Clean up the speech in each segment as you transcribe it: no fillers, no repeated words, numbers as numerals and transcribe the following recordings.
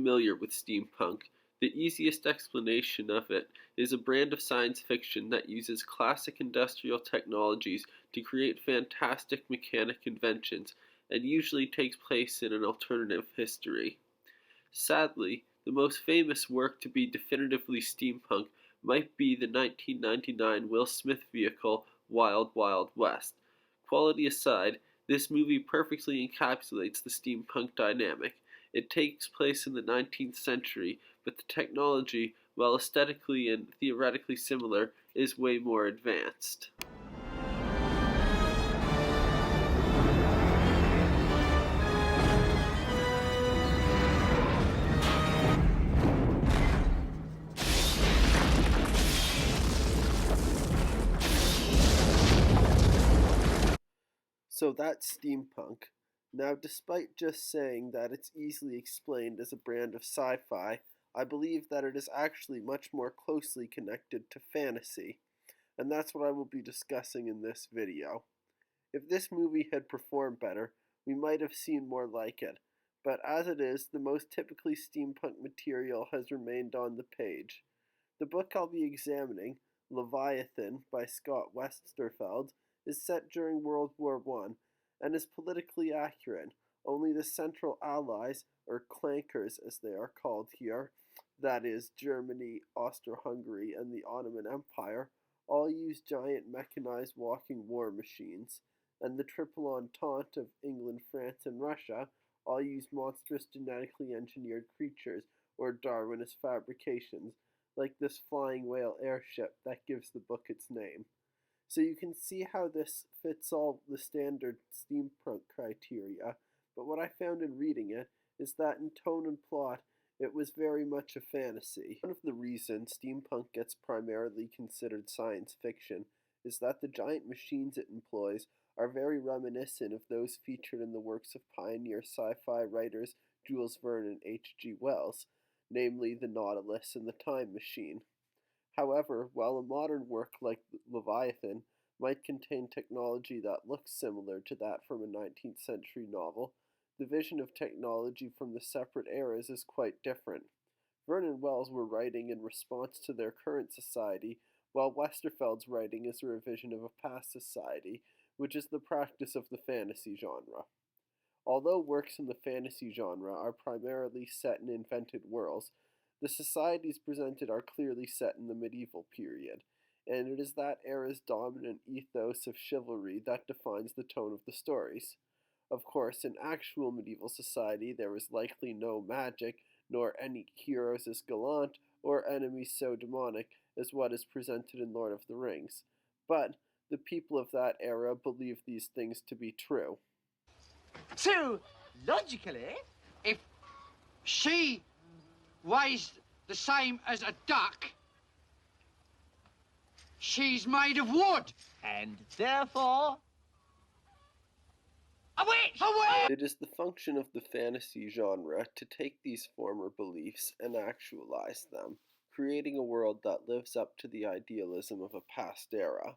familiar with steampunk, the easiest explanation of it is a brand of science fiction that uses classic industrial technologies to create fantastic mechanic inventions and usually takes place in an alternative history. Sadly, the most famous work to be definitively steampunk might be the 1999 Will Smith vehicle Wild Wild West. Quality aside, this movie perfectly encapsulates the steampunk dynamic. It takes place in the 19th century, but the technology, while aesthetically and theoretically similar, is way more advanced. So that's steampunk. Now, despite just saying that it's easily explained as a brand of sci-fi, I believe that it is actually much more closely connected to fantasy, and that's what I will be discussing in this video. If this movie had performed better, we might have seen more like it, but as it is, the most typically steampunk material has remained on the page. The book I'll be examining, Leviathan by Scott Westerfeld, is set during World War I and is politically accurate. Only the Central Allies, or clankers as they are called here, that is, Germany, Austro-Hungary, and the Ottoman Empire, all use giant mechanized walking war machines, and the Triple Entente of England, France, and Russia all use monstrous genetically engineered creatures, or Darwinist fabrications, like this flying whale airship that gives the book its name. So you can see how this fits all the standard steampunk criteria, but what I found in reading it is that in tone and plot, it was very much a fantasy. One of the reasons steampunk gets primarily considered science fiction is that the giant machines it employs are very reminiscent of those featured in the works of pioneer sci-fi writers Jules Verne and H.G. Wells, namely the Nautilus and the Time Machine. However, while a modern work like Leviathan might contain technology that looks similar to that from a 19th century novel, the vision of technology from the separate eras is quite different. Verne and Wells were writing in response to their current society, while Westerfeld's writing is a revision of a past society, which is the practice of the fantasy genre. Although works in the fantasy genre are primarily set in invented worlds, the societies presented are clearly set in the medieval period, and it is that era's dominant ethos of chivalry that defines the tone of the stories. Of course, in actual medieval society there was likely no magic, nor any heroes as gallant, or enemies so demonic as what is presented in Lord of the Rings. But the people of that era believed these things to be true. So, logically, if she weighs the same as a duck, she's made of wood. And therefore, a witch! A witch! It is the function of the fantasy genre to take these former beliefs and actualize them, creating a world that lives up to the idealism of a past era.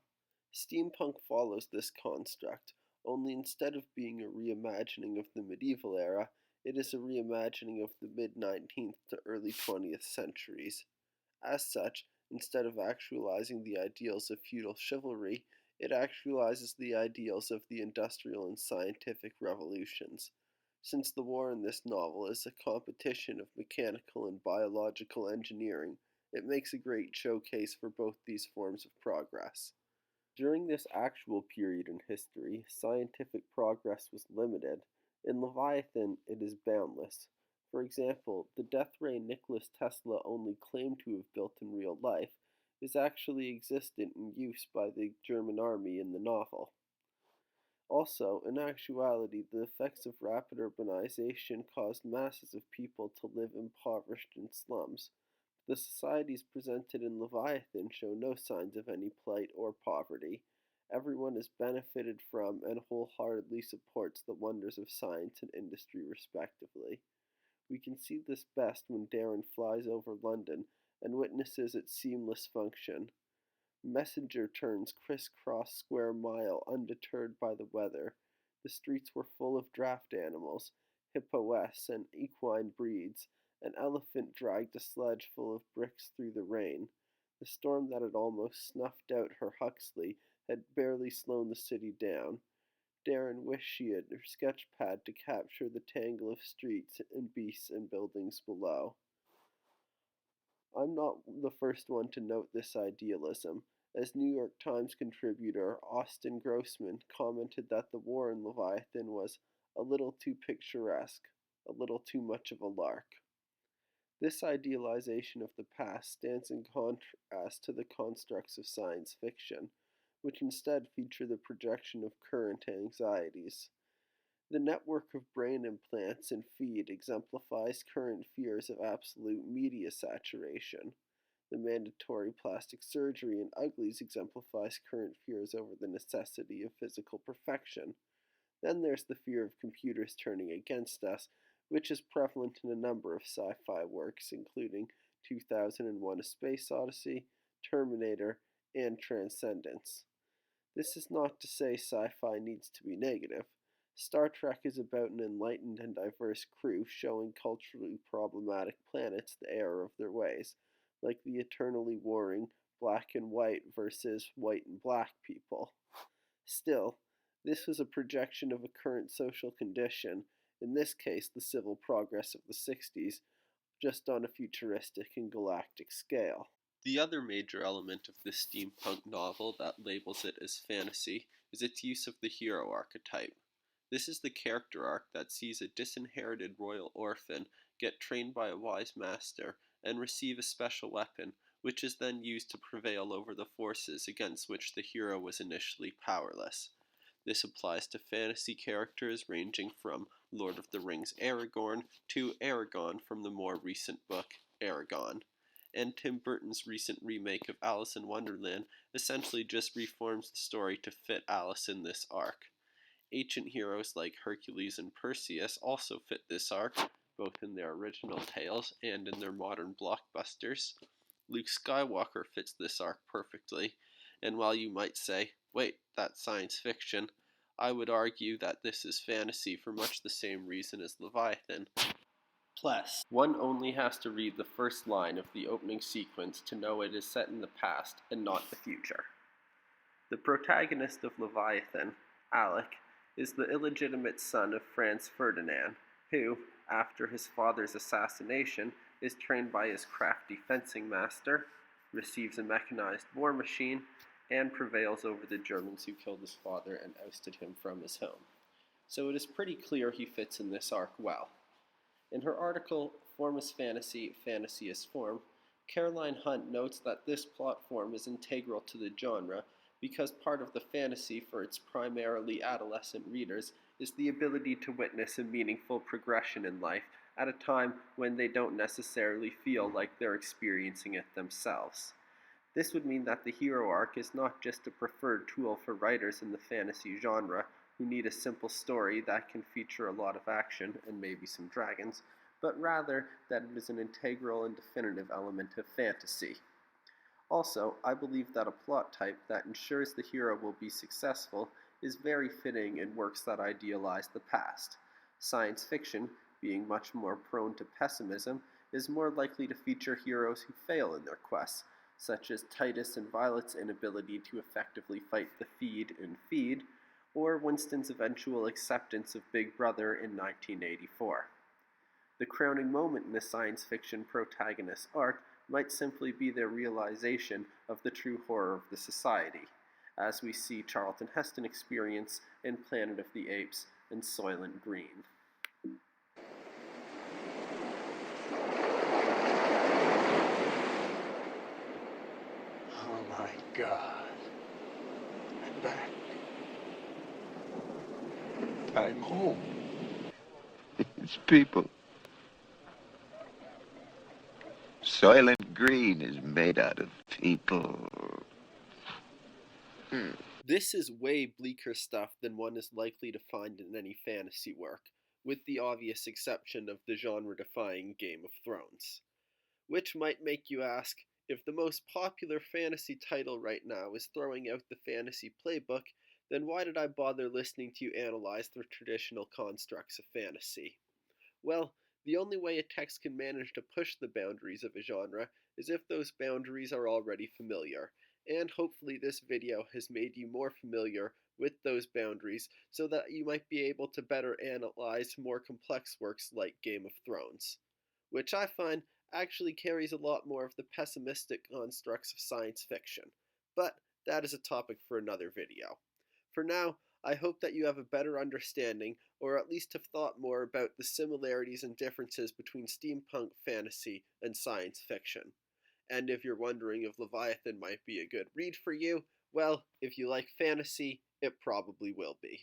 Steampunk follows this construct, only instead of being a reimagining of the medieval era, it is a reimagining of the mid-19th to early 20th centuries. As such, instead of actualizing the ideals of feudal chivalry, it actualizes the ideals of the industrial and scientific revolutions. Since the war in this novel is a competition of mechanical and biological engineering, it makes a great showcase for both these forms of progress. During this actual period in history, scientific progress was limited. In Leviathan, it is boundless. For example, the death ray Nikola Tesla only claimed to have built in real life is actually existent in use by the German army in the novel. Also, in actuality, the effects of rapid urbanization caused masses of people to live impoverished in slums. The societies presented in Leviathan show no signs of any plight or poverty. Everyone is benefited from and wholeheartedly supports the wonders of science and industry respectively. We can see this best when Darren flies over London and witnesses its seamless function. Messenger turns crisscross square mile undeterred by the weather. The streets were full of draft animals, hippo-esque and equine breeds, An elephant dragged a sledge full of bricks through the rain. The storm that had almost snuffed out her Huxley had barely slowed the city down. Darren wished she had her sketch pad to capture the tangle of streets and beasts and buildings below. I'm not the first one to note this idealism. As New York Times contributor Austin Grossman commented that the war in Leviathan was a little too picturesque, a little too much of a lark. This idealization of the past stands in contrast to the constructs of science fiction, which instead feature the projection of current anxieties. The network of brain implants and feed exemplifies current fears of absolute media saturation. The mandatory plastic surgery in Uglies exemplifies current fears over the necessity of physical perfection. Then there's the fear of computers turning against us, which is prevalent in a number of sci-fi works, including 2001: A Space Odyssey, Terminator, and Transcendence. This is not to say sci-fi needs to be negative. Star Trek is about an enlightened and diverse crew showing culturally problematic planets the error of their ways, like the eternally warring black and white versus white and black people. Still, this was a projection of a current social condition, in this case the civil progress of the 60s, just on a futuristic and galactic scale. The other major element of this steampunk novel that labels it as fantasy is its use of the hero archetype. This is the character arc that sees a disinherited royal orphan get trained by a wise master and receive a special weapon, which is then used to prevail over the forces against which the hero was initially powerless. This applies to fantasy characters ranging from Lord of the Rings Aragorn to Aragon from the more recent book Aragon. And Tim Burton's recent remake of Alice in Wonderland essentially just reforms the story to fit Alice in this arc. Ancient heroes like Hercules and Perseus also fit this arc, both in their original tales and in their modern blockbusters. Luke Skywalker fits this arc perfectly, and while you might say, wait, that's science fiction, I would argue that this is fantasy for much the same reason as Leviathan. Plus, one only has to read the first line of the opening sequence to know it is set in the past and not the future. The protagonist of Leviathan, Alec, is the illegitimate son of Franz Ferdinand, who, after his father's assassination, is trained by his crafty fencing master, receives a mechanized war machine, and prevails over the Germans who killed his father and ousted him from his home. So it is pretty clear he fits in this arc well. In her article, Form is Fantasy, Fantasy is Form, Caroline Hunt notes that this plot form is integral to the genre because part of the fantasy for its primarily adolescent readers is the ability to witness a meaningful progression in life at a time when they don't necessarily feel like they're experiencing it themselves. This would mean that the hero arc is not just a preferred tool for writers in the fantasy genre who need a simple story that can feature a lot of action and maybe some dragons, but rather that it is an integral and definitive element of fantasy. Also, I believe that a plot type that ensures the hero will be successful is very fitting in works that idealize the past. Science fiction, being much more prone to pessimism, is more likely to feature heroes who fail in their quests, such as Titus and Violet's inability to effectively fight the Feed in Feed, or Winston's eventual acceptance of Big Brother in 1984. The crowning moment in a science fiction protagonist's arc might simply be their realization of the true horror of the society, as we see Charlton Heston experience in Planet of the Apes and Soylent Green. Oh my God. I'm back. I'm home. It's people. Soylent Green is made out of people. This is way bleaker stuff than one is likely to find in any fantasy work, with the obvious exception of the genre-defying Game of Thrones. Which might make you ask, if the most popular fantasy title right now is throwing out the fantasy playbook, then why did I bother listening to you analyze the traditional constructs of fantasy? Well, The only way a text can manage to push the boundaries of a genre is if those boundaries are already familiar, and hopefully this video has made you more familiar with those boundaries so that you might be able to better analyze more complex works like Game of Thrones, which I find actually carries a lot more of the pessimistic constructs of science fiction. But that is a topic for another video. For now, I hope that you have a better understanding, or at least have thought more about the similarities and differences between steampunk fantasy and science fiction. And if you're wondering if Leviathan might be a good read for you, well, if you like fantasy, it probably will be.